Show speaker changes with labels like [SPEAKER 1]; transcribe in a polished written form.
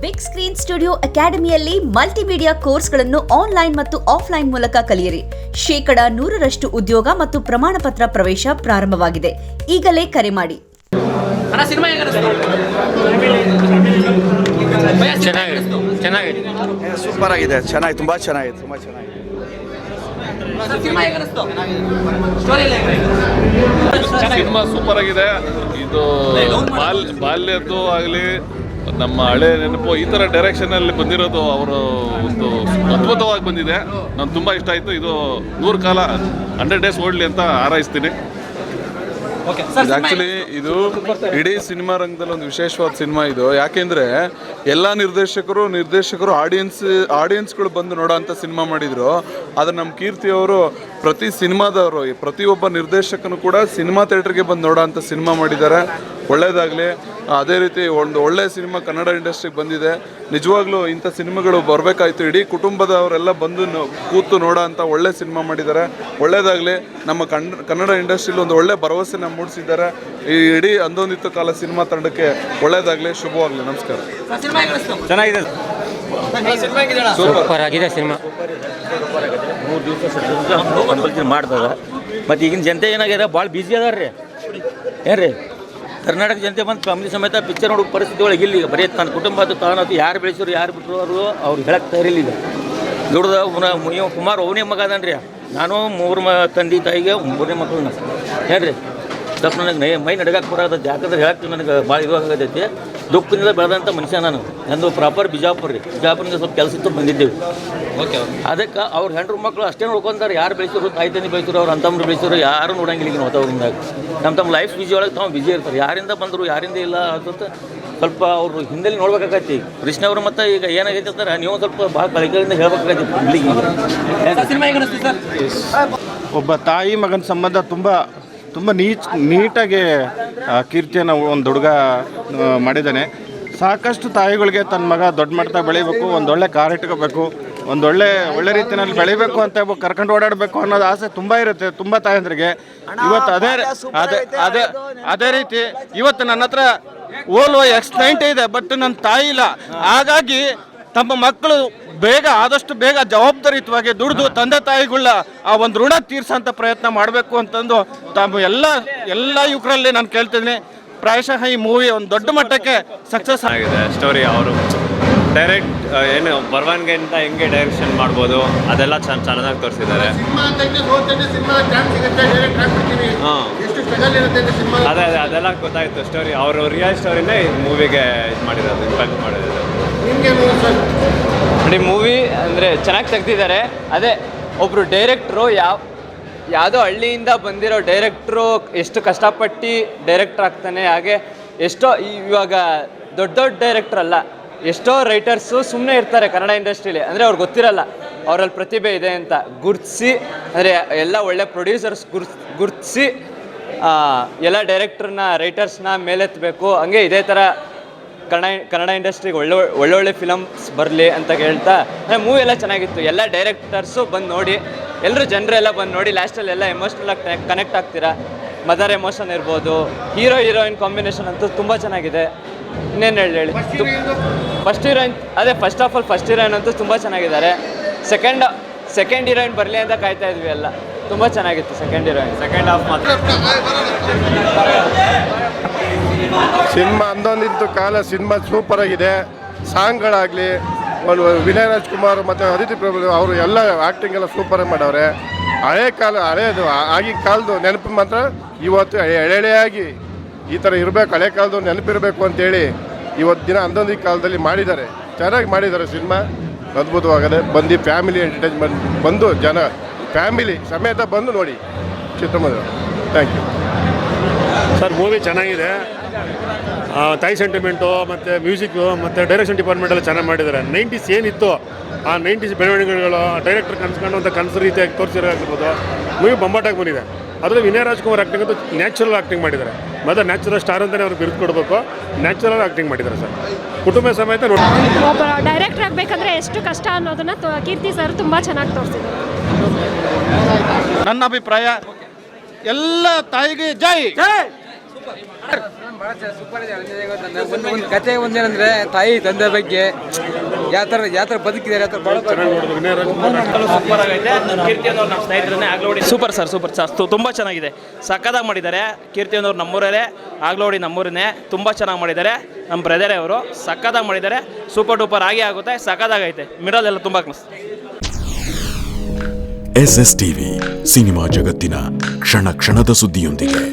[SPEAKER 1] Big screen studio ಅಕಾಡೆಮಿಯಲ್ಲಿ multimedia ಕೋರ್ಸ್ಗಳನ್ನು online ಮತ್ತು ಆಫ್ಲೈನ್ ಮೂಲಕ ಕಲಿಯಿರಿ. 100% ಉದ್ಯೋಗ ಮತ್ತು ಪ್ರಮಾಣ ಪತ್ರ ಪ್ರವೇಶ ಪ್ರಾರಂಭವಾಗಿದೆ. ಈಗಲೇ ಕರೆ ಮಾಡಿ.
[SPEAKER 2] ಸೂಪರ್ ಆಗಿದೆ, ಚೆನ್ನಾಗಿ, ತುಂಬಾ ಚೆನ್ನಾಗಿದೆ,
[SPEAKER 3] ಸಿನಿಮಾ ಸೂಪರ್ ಆಗಿದೆ. ಇದು ಬಾಲ್ಯದ್ದು ಆಗಲಿ, ನಮ್ಮ ಹಳೆ ನೆನಪು, ಈ ಥರ ಡೈರೆಕ್ಷನಲ್ಲಿ ಬಂದಿರೋದು ಅವರು ಒಂದು ಅದ್ಭುತವಾಗಿ ಬಂದಿದೆ. ನಾನು ತುಂಬ ಇಷ್ಟ ಆಯಿತು. ಇದು 100 ಕಾಲ 100 ಡೇಸ್ ಓಡಲಿ ಅಂತ ಹಾರೈಸ್ತೀನಿ. ಆ್ಯಕ್ಚುಲಿ ಇದು ಇಡೀ ಸಿನಿಮಾ ರಂಗದಲ್ಲಿ ಒಂದು ವಿಶೇಷವಾದ ಸಿನಿಮಾ ಇದು. ಯಾಕೆಂದರೆ ಎಲ್ಲ ನಿರ್ದೇಶಕರು ಆಡಿಯನ್ಸ್ಗಳು ಬಂದು ನೋಡೋ ಅಂಥ ಸಿನಿಮಾ ಮಾಡಿದರು. ಆದರೆ ನಮ್ಮ ಕೀರ್ತಿ ಅವರು ಪ್ರತಿ ಸಿನಿಮಾದವರು, ಪ್ರತಿಯೊಬ್ಬ ನಿರ್ದೇಶಕನು ಕೂಡ ಸಿನಿಮಾ ಥಿಯೇಟ್ರಿಗೆ ಬಂದು ನೋಡೋ ಅಂಥ ಸಿನಿಮಾ ಮಾಡಿದ್ದಾರೆ. ಒಳ್ಳೆಯದಾಗಲಿ. ಅದೇ ರೀತಿ ಒಂದು ಒಳ್ಳೆಯ ಸಿನಿಮಾ ಕನ್ನಡ ಇಂಡಸ್ಟ್ರಿಗೆ ಬಂದಿದೆ. ನಿಜವಾಗ್ಲೂ ಇಂಥ ಸಿನಿಮಾಗಳು ಬರಬೇಕಾಯ್ತು. ಇಡೀ ಕುಟುಂಬದವರೆಲ್ಲ ಬಂದು ಕೂತು ನೋಡೋ ಅಂಥ ಒಳ್ಳೆ ಸಿನಿಮಾ ಮಾಡಿದ್ದಾರೆ. ಒಳ್ಳೆಯದಾಗಲಿ. ನಮ್ಮ ಕನ್ನಡ ಇಂಡಸ್ಟ್ರಿಲಿ ಒಂದು ಒಳ್ಳೆ ಭರವಸೆನ ಮೂಡಿಸಿದ್ದಾರೆ. ಈ ಇಡೀ ಅಂದೊಂದಿತ್ತು ಕಾಲ ಸಿನಿಮಾ ತಂಡಕ್ಕೆ ಒಳ್ಳೆಯದಾಗಲಿ, ಶುಭವಾಗಲಿ. ನಮಸ್ಕಾರ.
[SPEAKER 2] ಚೆನ್ನಾಗಿದೆ,
[SPEAKER 4] ಸೂಪರ್ ಆಗಿದೆ ಸಿನಿಮಾ. 3 ದಿವಸ ಮಾಡ್ತದ. ಮತ್ತು ಈಗಿನ ಜನತೆ ಏನಾಗ್ಯದ, ಭಾಳ ಬ್ಯುಸಿ ಅದಾರ ರೀ. ಏನು ರೀ, ಕರ್ನಾಟಕ ಜನತೆ ಬಂದು ಫ್ಯಾಮಿಲಿ ಸಮೇತ ಪಿಕ್ಚರ್ ನೋಡೋ ಪರಿಸ್ಥಿತಿ ಒಳಗೆ ಇಲ್ಲಿ. ಬರೀ ತನ್ನ ಕುಟುಂಬದ ತಾನತ್ತು ಯಾರು ಬೆಳೆಸೋರು ಯಾರು ಬಿಟ್ಟರು ಅವ್ರು ಹೇಳಕ್ಕೆ ತಯಾರಿಲ್ಲ. ಈಗ ದುಡ್ದು ಇವ ಕುಮಾರ್ ಅವನೇ ಮಗ ಅದನ್ರಿ. ನಾನು 3 ತಂದೆ ತಾಯಿಗೆ 3ನೇ ಮಕ್ಕಳನ್ನ. ಹೇಳ್ರಿ, ಸ್ವಲ್ಪ ನನಗೆ ಮೈ ನಡಗಕ್ಕೆ ಬರೋದು. ಯಾಕಂದ್ರೆ ಹೇಳಕ್ಕೆ ನನಗೆ ಭಾಳ ಇದಾಗತೈತಿ. ದುಃಖದಿಂದ ಬೆಳೆದಂಥ ಮನುಷ್ಯ ನಾನು. ನಂದು ಪ್ರಾಪರ್ ಬಿಜಾಪುರ ರೀ. ಬಿಜಾಪುರಿಂದ ಸ್ವಲ್ಪ ಕೆಲಸ ಇತ್ತು ಬಂದಿದ್ದೇವೆ. ಅದಕ್ಕೆ ಅವ್ರ ಹೆಂಡ್ರು ಮಕ್ಕಳು ಅಷ್ಟೇ ನೋಡ್ಕೊಂತಾರೆ. ಯಾರು ಬೆಳೆಸೋರು, ತಾಯಿ ತಂದೆ ಬೆಳೆಸೋರು, ಅವ್ರು ಅಂತಂಬ್ರು ಬೆಳೆಸೋರು ಯಾರು ನೋಡಂಗಿಲ್ಲ ಈಗ ವಾತಾವರಣದಾಗ. ತಮ್ಮ ಲೈಫ್ ಬಿಜಿ ಒಳಗೆ ತಾವು ಬಿಜಿ ಇರ್ತಾರೆ. ಯಾರಿಂದ ಬಂದರು ಯಾರಿಂದ ಇಲ್ಲ ಅಂತ ಸ್ವಲ್ಪ ಅವರು ಹಿಂದೆ ನೋಡ್ಬೇಕಾಗೈತಿ. ಕೃಷ್ಣ ಅವರು ಮತ್ತು ಈಗ ಏನಾಗೈತೆ ಅಂತಾರೆ, ನೀವು ಸ್ವಲ್ಪ ಭಾಳ ಕಳಿಕೆಯಿಂದ ಹೇಳ್ಬೇಕಾಗೈತಿ ಪಬ್ಲಿಕ್.
[SPEAKER 2] ಒಬ್ಬ ತಾಯಿ ಮಗನ ಸಂಬಂಧ ತುಂಬ ನೀಟಾಗಿ ಕೀರ್ತಿಯನ್ನು ಒಂದು ಹುಡುಗ ಮಾಡಿದ್ದಾನೆ. ಸಾಕಷ್ಟು ತಾಯಿಗಳಿಗೆ ತನ್ನ ಮಗ ದೊಡ್ಡ ಮಟ್ಟ ಬೆಳಿಬೇಕು, ಒಂದೊಳ್ಳೆ ಕಾರ್ ಇಟ್ಕೋಬೇಕು, ಒಳ್ಳೆ ರೀತಿಯಲ್ಲಿ ಬೆಳಿಬೇಕು ಅಂತ ಕರ್ಕೊಂಡು ಓಡಾಡಬೇಕು ಅನ್ನೋದು ಆಸೆ ತುಂಬ ಇರುತ್ತೆ ತುಂಬ ತಾಯಂದ್ರಿಗೆ. ಇವತ್ತು ಅದೇ ರೀತಿ ಇವತ್ತು ನನ್ನ ಹತ್ರ ಓಲ್ವೋ X90 ಇದೆ, ಬಟ್ ನನ್ನ ತಾಯಿ ಇಲ್ಲ. ಹಾಗಾಗಿ ತಮ್ಮ ಮಕ್ಕಳು ಆದಷ್ಟು ಬೇಗ ಜವಾಬ್ದಾರಿಯುತವಾಗಿ ದುಡಿದು ತಂದೆ ತಾಯಿಗಳ ಆ ಒಂದು ಋಣ ತೀರ್ಸೋಂಥ ಪ್ರಯತ್ನ ಮಾಡಬೇಕು ಅಂತಂದು ತಾವು ಎಲ್ಲ ಯುವಕರಲ್ಲಿ ನಾನು ಕೇಳ್ತಿದ್ದೀನಿ. ಪ್ರಾಯಶಃ ಈ ಮೂವಿ ಒಂದು ದೊಡ್ಡ ಮಟ್ಟಕ್ಕೆ ಸಕ್ಸಸ್
[SPEAKER 5] ಆಗಿದೆ. ಸ್ಟೋರಿ ಅವರು ಡೈರೆಕ್ಟ್ ಏನು ಬರವಣಿಗೆ ಅಂತ ಹೆಂಗೆ ಡೈರೆಕ್ಷನ್ ಮಾಡ್ಬೋದು ಅದೆಲ್ಲ ಚೆನ್ನಾಗಿ ತೋರಿಸಿದ್ದಾರೆ. ಅದೇ ಅದೆಲ್ಲ ಗೊತ್ತಾಯಿತು. ಸ್ಟೋರಿ ಅವರು ರಿಯಲ್ ಸ್ಟೋರಿನೇ ಮೂವಿಗೆ ಇದು ಮಾಡಿರೋದು, ಇಂಪ್ಯಾಕ್ಟ್ ಮಾಡಿರೋದು.
[SPEAKER 6] ನೋಡಿ, ಮೂವಿ ಅಂದರೆ ಚೆನ್ನಾಗಿ ತೆಗ್ದಿದ್ದಾರೆ. ಅದೇ ಒಬ್ಬರು ಡೈರೆಕ್ಟ್ರು ಯಾವುದೋ ಹಳ್ಳಿಯಿಂದ ಬಂದಿರೋ ಡೈರೆಕ್ಟ್ರು ಎಷ್ಟು ಕಷ್ಟಪಟ್ಟು ಡೈರೆಕ್ಟ್ರ್ ಆಗ್ತಾನೆ. ಹಾಗೆ ಎಷ್ಟೋ ಇವಾಗ ದೊಡ್ಡ ಡೈರೆಕ್ಟ್ರ್ ಅಲ್ಲ, ಎಷ್ಟೋ ರೈಟರ್ಸು ಸುಮ್ಮನೆ ಇರ್ತಾರೆ ಕನ್ನಡ ಇಂಡಸ್ಟ್ರೀಲಿ. ಅಂದರೆ ಅವ್ರಿಗೆ ಗೊತ್ತಿರಲ್ಲ ಅವರಲ್ಲಿ ಪ್ರತಿಭೆ ಇದೆ ಅಂತ ಗುರುತಿಸಿ, ಅಂದರೆ ಎಲ್ಲ ಒಳ್ಳೆ ಪ್ರೊಡ್ಯೂಸರ್ಸ್ ಗುರುತಿಸಿ ಎಲ್ಲ ಡೈರೆಕ್ಟ್ರನ್ನ ರೈಟರ್ಸ್ನ ಮೇಲೆತ್ತಬೇಕು. ಹಂಗೆ ಇದೇ ಥರ ಕನ್ನಡ ಇಂಡಸ್ಟ್ರಿಗೆ ಒಳ್ಳೊಳ್ಳೆ ಫಿಲಮ್ಸ್ ಬರಲಿ ಅಂತ ಹೇಳ್ತಾ ಮೂವಿ ಎಲ್ಲ ಚೆನ್ನಾಗಿತ್ತು. ಎಲ್ಲ ಡೈರೆಕ್ಟರ್ಸು ಬಂದು ನೋಡಿ, ಎಲ್ಲರೂ ಜನರೆಲ್ಲ ಬಂದು ನೋಡಿ. ಲಾಸ್ಟಲ್ಲಿ ಎಲ್ಲ ಎಮೋಷ್ನಲಾಗಿ ಕನೆಕ್ಟ್ ಆಗ್ತೀರಾ. ಮದರ್ ಎಮೋಷನ್ ಇರ್ಬೋದು, ಹೀರೋಯಿನ್ ಕಾಂಬಿನೇಷನ್ ಅಂತೂ ತುಂಬ ಚೆನ್ನಾಗಿದೆ. ಇನ್ನೇನು ಹೇಳಿ, ಫಸ್ಟ್ ಹೀರೋಯಿನ್ ಅದೇ first of all first heroine ಅಂತೂ ತುಂಬ ಚೆನ್ನಾಗಿದ್ದಾರೆ. ಸೆಕೆಂಡ್ ಹೀರೋಯಿನ್ ಬರಲಿ ಅಂತ ಕಾಯ್ತಾ ಇದ್ವಿ ಎಲ್ಲ. ತುಂಬ ಚೆನ್ನಾಗಿತ್ತು ಸೆಕೆಂಡ್ ಹೀರೋಯಿನ್. ಸೆಕೆಂಡ್ ಹಾಫ್ ಮಾತ್ರ
[SPEAKER 7] ಸಿನಿಮಾ ಅಂದೊಂದಿತ್ತು ಕಾಲ ಸಿನಿಮಾ ಸೂಪರ್ ಆಗಿದೆ. ಸಾಂಗ್ಗಳಾಗಲಿ, ವಿನಯ್ ರಾಜ್ಕುಮಾರ್ ಮತ್ತು ಅದಿತಿ ಪ್ರಭು ಅವರು ಎಲ್ಲ ಆ್ಯಕ್ಟಿಂಗ್ ಎಲ್ಲ ಸೂಪರಾಗಿ ಮಾಡವ್ರೆ. ಹಳೇದು ಆಗಿನ ಕಾಲದ ನೆನಪು ಮಾತ್ರ ಇವತ್ತು ಎಳೆಯಾಗಿ ಈ ಥರ ಇರಬೇಕು, ಹಳೆ ಕಾಲದ ನೆನಪಿರಬೇಕು ಅಂತೇಳಿ ಇವತ್ತು ದಿನ ಅಂದೊಂದು ಕಾಲದಲ್ಲಿ ಮಾಡಿದ್ದಾರೆ. ಚೆನ್ನಾಗಿ ಮಾಡಿದ್ದಾರೆ. ಸಿನಿಮಾ ಅದ್ಭುತವಾಗಿದೆ. ಬಂದು ಫ್ಯಾಮಿಲಿ ಎಂಟರ್ಟೈನ್ಮೆಂಟ್ ಬಂದು ಜನ ಫ್ಯಾಮಿಲಿ ಸಮೇತ ಬಂದು ನೋಡಿ ಚಿತ್ರಮಂದಿರ. Thank you
[SPEAKER 8] sir. ಮೂವಿ ಚೆನ್ನಾಗಿದೆ. ತಾಯಿ ಸೆಂಟಿಮೆಂಟು ಮತ್ತು ಮ್ಯೂಸಿಕ್ಕು ಮತ್ತು ಡೈರೆಕ್ಷನ್ ಡಿಪಾರ್ಟ್ಮೆಂಟ್ ಎಲ್ಲ ಚೆನ್ನಾಗಿ ಮಾಡಿದ್ದಾರೆ. 90s ಏನಿತ್ತು ಆ 90s ಬೆಳವಣಿಗೆಗಳು ಡೈರೆಕ್ಟರ್ ಕನ್ಸ್ಕೊಂಡು ಅಂತ ಕನಸು ರೀತಿಯಾಗಿ ತೋರಿಸಿರೋದಿರ್ಬೋದು. ಮೂವಿ ಬೊಂಬಾಟಾಗಿ ಬಂದಿದೆ. ಅದರಲ್ಲಿ ವಿನಯ್ ರಾಜ್ಕುಮಾರ್ ಆ್ಯಕ್ಟಿಂಗ್ ಅಂತೂ ನ್ಯಾಚುರಲ್ ಆ್ಯಕ್ಟಿಂಗ್ ಮಾಡಿದ್ದಾರೆ. ಮತ್ತು ನ್ಯಾಚುರಲ್ ಸ್ಟಾರ್ ಅಂತಲೇ ಅವ್ರಿಗೆ ಬಿರುದು ಕೊಡಬೇಕು. ನ್ಯಾಚುರಲ್ ಆ್ಯಕ್ಟಿಂಗ್ ಮಾಡಿದ್ದಾರೆ ಸರ್. ಕುಟುಂಬ ಸಮೇತ ನೋಡಿ.
[SPEAKER 9] ಒಬ್ಬ ಡೈರೆಕ್ಟರ್ ಆಗಬೇಕಂದ್ರೆ ಎಷ್ಟು ಕಷ್ಟ ಅನ್ನೋದನ್ನು ಕೀರ್ತಿ ಸರ್ ತುಂಬ ಚೆನ್ನಾಗಿ ತೋರಿಸಿದ್ದಾರೆ.
[SPEAKER 2] ನನ್ನ ಅಭಿಪ್ರಾಯ ಎಲ್ಲ ತಾಯಿಗೆ ಜೈ.
[SPEAKER 6] ಸೂಪರ್ ಇದೆ. ಒಂದು ಕತೆ ಒಂದೇನಂದ್ರೆ ತಾಯಿ ತಂದೆ ಬಗ್ಗೆ ಯಾವ ಥರ ಬದುಕಿದ್ದಾರೆ ಆ ಥರ
[SPEAKER 4] ಸೂಪರ್ ಆಗೈತೆ. ಕೀರ್ತಿ ಅನ್ನೋರು ನಮ್ಮ ಸ್ನೇಹಿತರನ್ನೇ ಆಗ್ಲೋಡಿ ಸೂಪರ್ ಸರ್ ತುಂಬ ಚೆನ್ನಾಗಿದೆ. ಸಕ್ಕದಾಗಿ ಮಾಡಿದ್ದಾರೆ. ಕೀರ್ತಿ ಅನ್ನೋರು ನಮ್ಮೂರಲ್ಲೇ, ಆಗ್ಲೋಡಿ ನಮ್ಮೂರನ್ನೇ ತುಂಬ ಚೆನ್ನಾಗಿ ಮಾಡಿದ್ದಾರೆ. ನಮ್ಮ ಬ್ರದರೇ ಅವರು ಸಕ್ಕದಾಗಿ ಮಾಡಿದ್ದಾರೆ. ಸೂಪರ್ ಡೂಪರ್ ಆಗಿ ಆಗುತ್ತೆ. ಸಕ್ಕದಾಗೈತೆ. ಮಿಡಲ್ ಎಲ್ಲ ತುಂಬ ಮಸ್ತ್.
[SPEAKER 10] SS TV ಸಿನಿಮಾ ಜಗತ್ತಿನ ಕ್ಷಣ ಕ್ಷಣದ ಸುದ್ದಿಯೊಂದಿಗೆ.